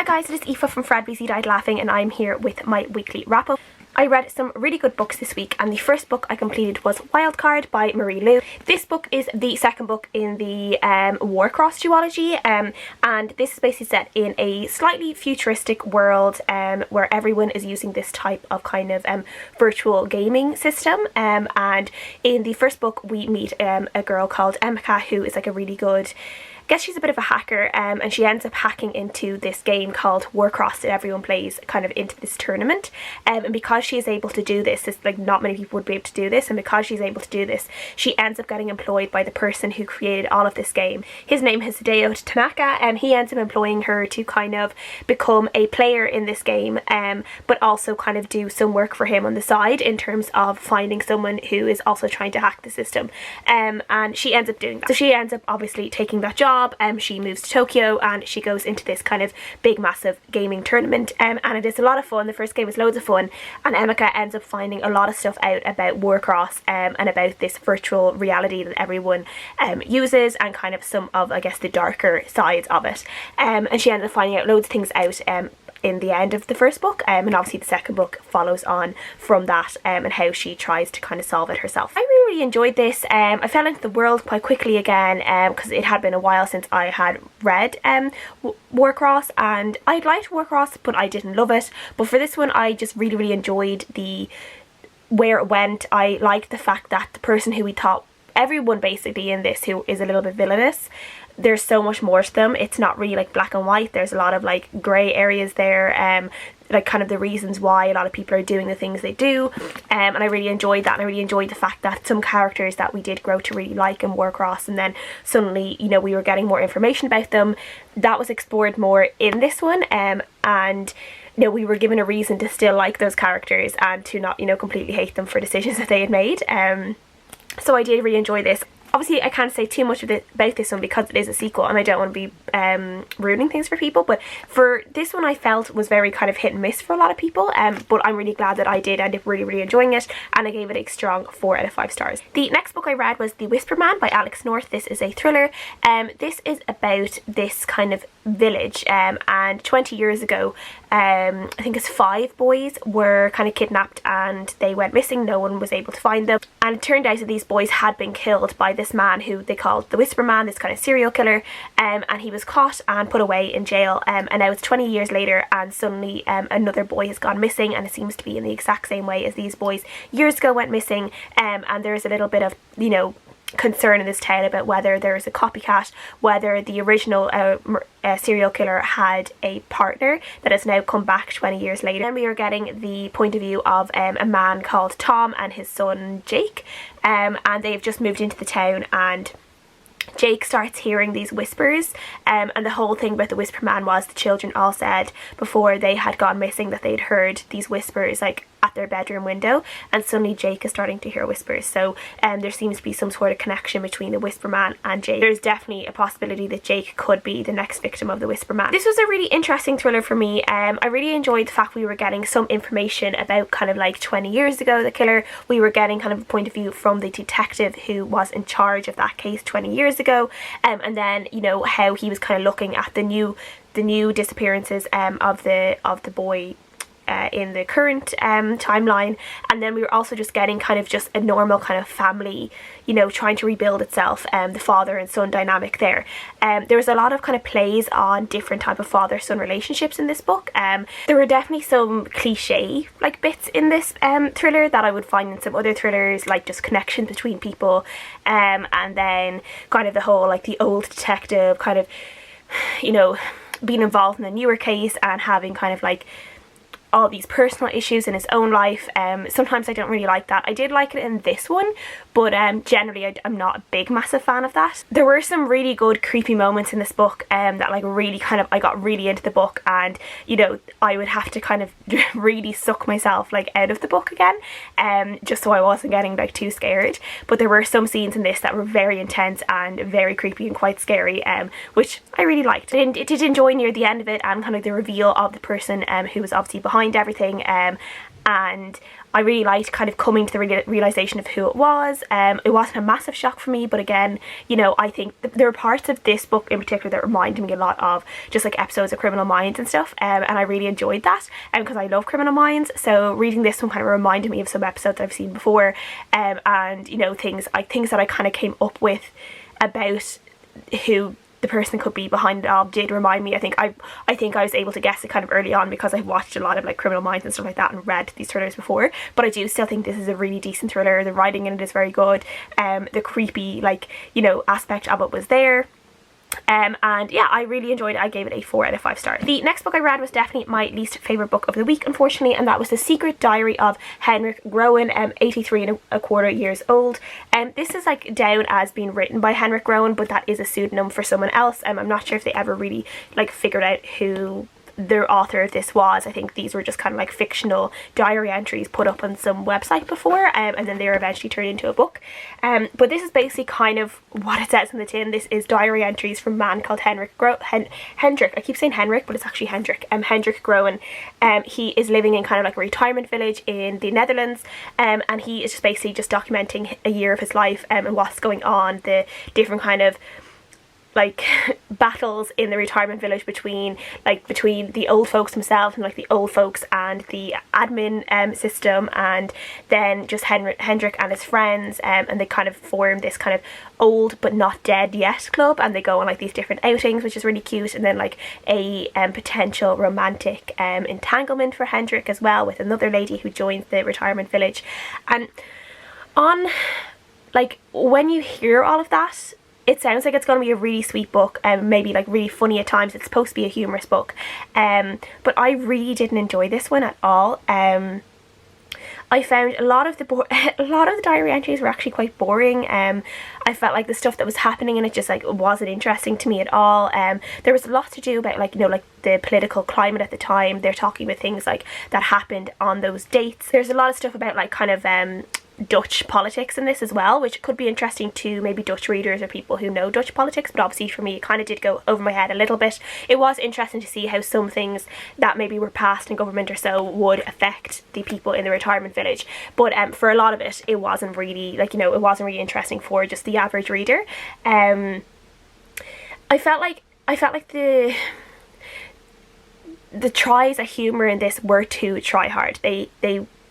guys, it is Aoife from Fred BC Died Laughing, and I'm here with my weekly wrap up. I read some really good books this week, and the first book I completed was Wildcard by Marie Lu. This book is the second book in the Warcross duology, and this is basically set in a slightly futuristic world where everyone is using this type of kind of virtual gaming system. And in the first book we meet a girl called Emeka, who is like a really good, I guess she's a bit of a hacker, and she ends up hacking into this game called Warcross that everyone plays, kind of into this tournament. And because she is able to do this, it's like not many people would be able to do this, and because she's able to do this, she ends up getting employed by the person who created all of this game. His name is Hideo Tanaka, and he ends up employing her to kind of become a player in this game, but also kind of do some work for him on the side in terms of finding someone who is also trying to hack the system. And she ends up doing that. So she ends up obviously taking that job. She moves to Tokyo and she goes into this kind of big massive gaming tournament, and it is a lot of fun. The first game is loads of fun, and Emeka ends up finding a lot of stuff out about Warcross and about this virtual reality that everyone uses, and kind of some of, I guess, the darker sides of it, and she ends up finding out loads of things out in the end of the first book, and obviously the second book follows on from that, and how she tries to kind of solve it herself. I really enjoyed this. I fell into the world quite quickly again, because it had been a while since I had read Warcross, and I'd liked Warcross but I didn't love it. But for this one I just really enjoyed where it went. I liked the fact that the person who we thought, everyone basically in this who is a little bit villainous, there's so much more to them. It's not really like black and white. There's a lot of like grey areas there, like kind of the reasons why a lot of people are doing the things they do, and I really enjoyed that. And I really enjoyed the fact that some characters that we did grow to really like in Warcross, and then suddenly, you know, we were getting more information about them, that was explored more in this one, and you know, we were given a reason to still like those characters and to not, you know, completely hate them for decisions that they had made. So I did really enjoy this. Obviously I can't say too much about this one because it is a sequel and I don't want to be ruining things for people, but for this one I felt was very kind of hit and miss for a lot of people, but I'm really glad that I did end up really enjoying it, and I gave it a strong 4 out of 5 stars. The next book I read was The Whisper Man by Alex North. This is a thriller. This is about this kind of village, and 20 years ago I think it's 5 boys were kind of kidnapped and they went missing. No one was able to find them, and it turned out that these boys had been killed by this man who they called the Whisper Man, this kind of serial killer, and he was caught and put away in jail, and now it's 20 years later and suddenly another boy has gone missing, and it seems to be in the exact same way as these boys years ago went missing, and there's a little bit of, you know, concern in this tale about whether there's a copycat, whether the original serial killer had a partner that has now come back 20 years later. And we are getting the point of view of a man called Tom and his son Jake, and they've just moved into the town, and Jake starts hearing these whispers, and the whole thing about the Whisper Man was the children all said before they had gone missing that they'd heard these whispers like at their bedroom window, and suddenly Jake is starting to hear whispers. So there seems to be some sort of connection between the Whisper Man and Jake. There's definitely a possibility that Jake could be the next victim of the Whisper Man. This was a really interesting thriller for me. I really enjoyed the fact we were getting some information about kind of like 20 years ago the killer. We were getting kind of a point of view from the detective who was in charge of that case 20 years ago, and then, you know, how he was kind of looking at the new disappearances of the boy in the current timeline. And then we were also just getting kind of just a normal kind of family, you know, trying to rebuild itself, the father and son dynamic there. There was a lot of kind of plays on different type of father-son relationships in this book. There were definitely some cliche like bits in this thriller that I would find in some other thrillers, like just connections between people, and then kind of the whole like the old detective kind of, you know, being involved in a newer case and having kind of like all these personal issues in his own life. Sometimes I don't really like that. I did like it in this one, but generally I'm not a big massive fan of that. There were some really good creepy moments in this book that like really kind of, I got really into the book, and you know, I would have to kind of really suck myself like out of the book again, just so I wasn't getting like too scared. But there were some scenes in this that were very intense and very creepy and quite scary, which I really liked. I did enjoy near the end of it, and kind of the reveal of the person who was obviously behind everything, and I really liked kind of coming to the realisation of who it was. It wasn't a massive shock for me, but again, you know, I think there are parts of this book in particular that reminded me a lot of just like episodes of Criminal Minds and stuff, and I really enjoyed that because I love Criminal Minds. So reading this one kind of reminded me of some episodes I've seen before, and you know, things that I kind of came up with about who the person could be behind it all did remind me. I think I was able to guess it kind of early on because I've watched a lot of like Criminal Minds and stuff like that and read these thrillers before, but I do still think this is a really decent thriller. The writing in it is very good. The creepy, like, you know, aspect of it was there. And yeah, I really enjoyed it. I gave it a 4 out of 5 stars. The next book I read was definitely my least favourite book of the week, unfortunately, and that was The Secret Diary of Hendrik Groen, 83 and a quarter years old. This is like down as being written by Hendrik Groen, but that is a pseudonym for someone else. I'm not sure if they ever really like figured out who the author of this was. I think these were just kind of like fictional diary entries put up on some website before, and then they were eventually turned into a book. But this is basically kind of what it says in the tin. This is diary entries from a man called Hendrik. I keep saying Henrik, but it's actually Hendrik. Hendrik Groen. He is living in kind of like a retirement village in the Netherlands, and he is just basically just documenting a year of his life, and what's going on, the different kind of like battles in the retirement village between the old folks themselves and like the old folks and the admin system, and then just Hendrik and his friends, and they kind of form this kind of old but not dead yet club, and they go on like these different outings, which is really cute, and then like a potential romantic entanglement for Hendrik as well with another lady who joins the retirement village. And on like when you hear all of that, it sounds like it's going to be a really sweet book, and maybe like really funny at times. It's supposed to be a humorous book, but I really didn't enjoy this one at all. I found a lot of the diary entries were actually quite boring. I felt like the stuff that was happening in it just like wasn't interesting to me at all. There was a lot to do about like, you know, like the political climate at the time. They're talking about things like that happened on those dates. There's a lot of stuff about like kind of Dutch politics in this as well, which could be interesting to maybe Dutch readers or people who know Dutch politics, but obviously for me it kind of did go over my head a little bit. It was interesting to see how some things that maybe were passed in government or so would affect the people in the retirement village, but for a lot of it, it wasn't really like, you know, it wasn't really interesting for just the average reader. I felt like the tries at humour in this were too try hard.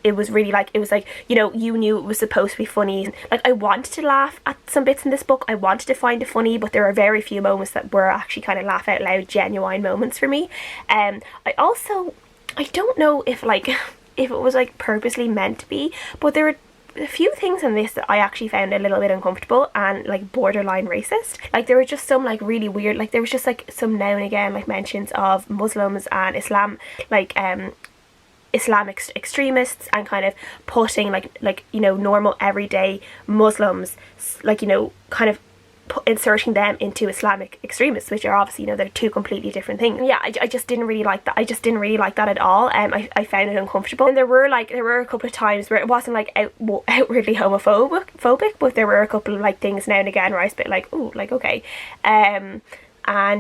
It was really like, it was like, you know, you knew it was supposed to be funny. Like, I wanted to laugh at some bits in this book. I wanted to find it funny, but there are very few moments that were actually kind of laugh out loud, genuine moments for me. I don't know if it was like purposely meant to be, but there were a few things in this that I actually found a little bit uncomfortable and like borderline racist. Like there were just some like really weird, like there was just like some now and again like mentions of Muslims and Islam, like Islamic extremists, and kind of putting like you know, normal everyday Muslims, like, you know, kind of inserting them into Islamic extremists, which are obviously, you know, they're two completely different things. Yeah, I just didn't really like that. I just didn't really like that at all. I found it uncomfortable. And there were a couple of times where it wasn't like outwardly homophobic, but there were a couple of like things now and again where I was a bit like, ooh, like okay. And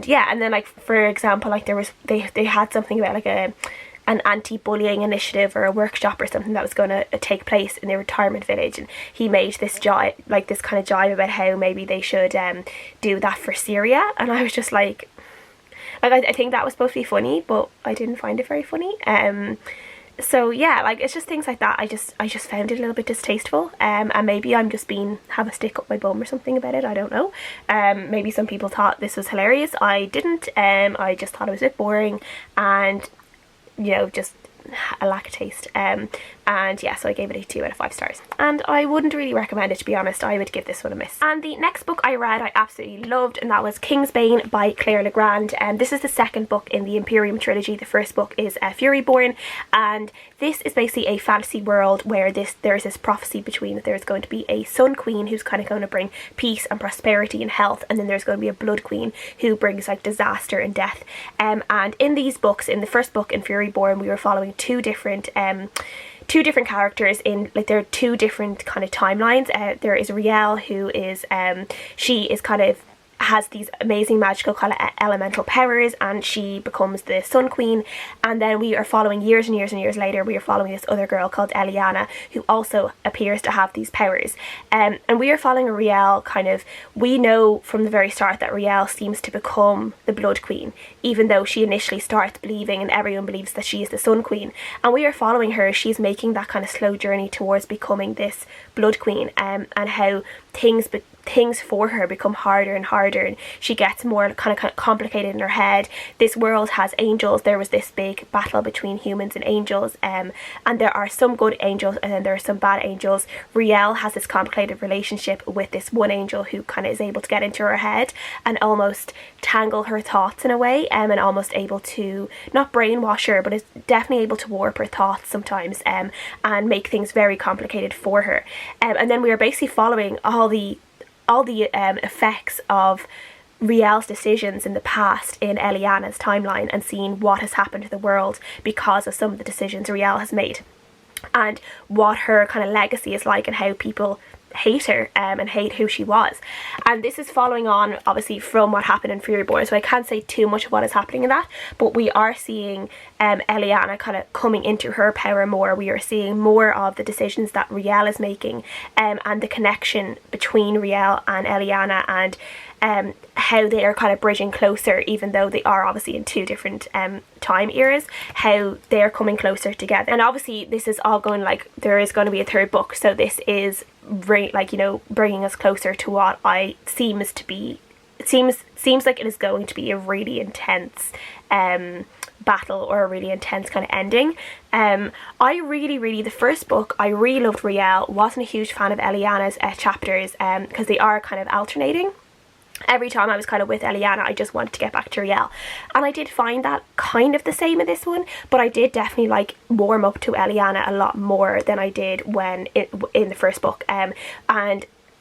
yeah, and then like for example, like there was they had something about like an anti-bullying initiative or a workshop or something that was going to take place in the retirement village, and he made this kind of jibe about how maybe they should do that for Syria, and I was just like I think that was supposed to be funny, but I didn't find it very funny. So yeah, like it's just things like that. I just found it a little bit distasteful, and maybe I'm just have a stick up my bum or something about it, I don't know. Maybe some people thought this was hilarious. I didn't. I just thought it was a bit boring and, you know, just a lack of taste. And yeah, so I gave it a 2 out of 5 stars, and I wouldn't really recommend it, to be honest. I would give this one a miss. And the next book I read I absolutely loved, and that was Kingsbane by LeGrand, and this is the second book in the Imperium trilogy. The first book is Furyborn, and this is basically a fantasy world where there's this prophecy between that there's going to be a Sun Queen who's kind of going to bring peace and prosperity and health, and then there's going to be a Blood Queen who brings like disaster and death. And in these books, in the first book in Furyborn, we were following two different characters in, like, there are two different kind of timelines. There is Riel, who is she is kind of has these amazing magical kind of elemental powers, and she becomes the Sun Queen. And then we are following years and years and years later, we are following this other girl called Eliana, who also appears to have these powers. And we are following Riel kind of, we know from the very start that Riel seems to become the Blood Queen, even though she initially starts believing, and everyone believes, that she is the Sun Queen. And we are following her, she's making that kind of slow journey towards becoming this Blood Queen, and how things for her become harder and harder, and she gets more kind of complicated in her head. This world has angels. There was this big battle between humans and angels, and there are some good angels and then there are some bad angels. Riel has this complicated relationship with this one angel who kind of is able to get into her head and almost tangle her thoughts in a way, and almost able to, not brainwash her, but is definitely able to warp her thoughts sometimes, and make things very complicated for her. And then we are basically following all the effects of Riel's decisions in the past in Eliana's timeline, and seeing what has happened to the world because of some of the decisions Riel has made, and what her kind of legacy is like, and how people hate her, and hate who she was. And this is following on obviously from what happened in Furyborn, so I can't say too much of what is happening in that, but we are seeing Eliana kind of coming into her power more. We are seeing more of the decisions that Riel is making, and the connection between Riel and Eliana, and how they are kind of bridging closer, even though they are obviously in two different time eras, how they're coming closer together. And obviously this is all going, like, there is going to be a third book, so this is like, you know, bringing us closer to what seems like it is going to be a really intense battle, or a really intense kind of ending. I really, the first book, I really loved Riel. Wasn't a huge fan of Eliana's chapters, because they are kind of alternating. Every time I was kind of with Eliana, I just wanted to get back to Riel, and I did find that kind of the same in this one, but I did definitely like warm up to Eliana a lot more than I did when in the first book. And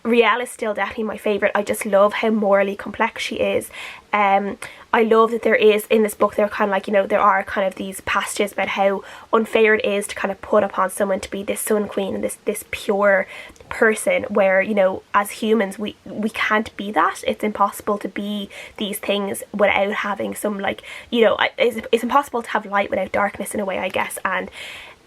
Riel is still definitely my favourite. I just love how morally complex she is. I love that there is, in this book, they're kind of like, you know, there are kind of these passages about how unfair it is to kind of put upon someone to be this Sun Queen and this pure person, where, you know, as humans we can't be that. It's impossible to be these things without having some, like, you know, it's impossible to have light without darkness in a way, I guess. And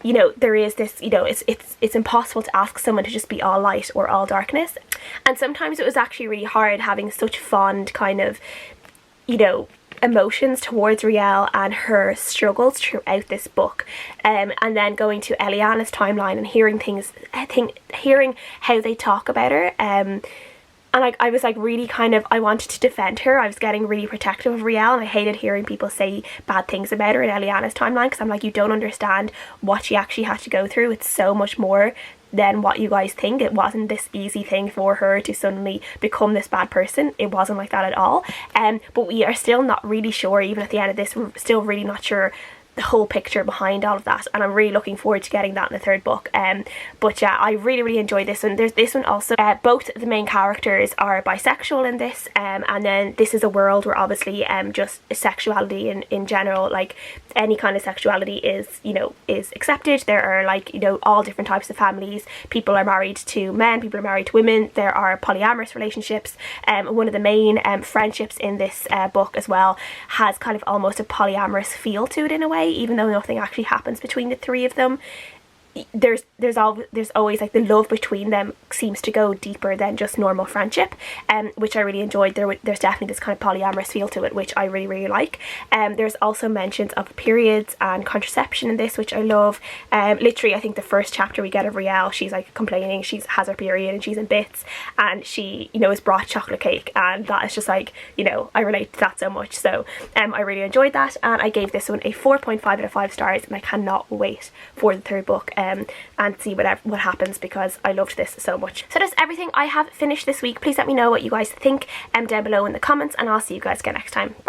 you know, there is this, you know, it's impossible to ask someone to just be all light or all darkness. And sometimes it was actually really hard having such fond kind of, you know, emotions towards Riel and her struggles throughout this book, and then going to Eliana's timeline and hearing how they talk about her, and I was like really kind of, I wanted to defend her. I was getting really protective of Riel, and I hated hearing people say bad things about her in Eliana's timeline, because I'm like, you don't understand what she actually had to go through. It's so much more than what you guys think. It wasn't this easy thing for her to suddenly become this bad person. It wasn't like that at all. But we are still not really sure, even at the end of this, we're still really not sure the whole picture behind all of that, and I'm really looking forward to getting that in the third book. But yeah, I really enjoyed this one. There's this one also, both the main characters are bisexual in this, and then this is a world where obviously just sexuality in general, like any kind of sexuality is, you know, is accepted. There are, like, you know, all different types of families. People are married to men, people are married to women. There are polyamorous relationships. One of the main friendships in this book as well has kind of almost a polyamorous feel to it in a way, even though nothing actually happens between the three of them. There's always like the love between them seems to go deeper than just normal friendship, which I really enjoyed. There's definitely this kind of polyamorous feel to it, which I really like. There's also mentions of periods and contraception in this, which I love. Literally, I think the first chapter we get of Riel, she's like complaining, she has her period and she's in bits, and she, you know, is brought chocolate cake, and that is just like, you know, I relate to that so much. So I really enjoyed that, and I gave this one a 4.5 out of 5 stars, and I cannot wait for the third book and see what happens, because I loved this so much. So that's everything I have finished this week. Please let me know what you guys think down below in the comments, and I'll see you guys again next time. Bye!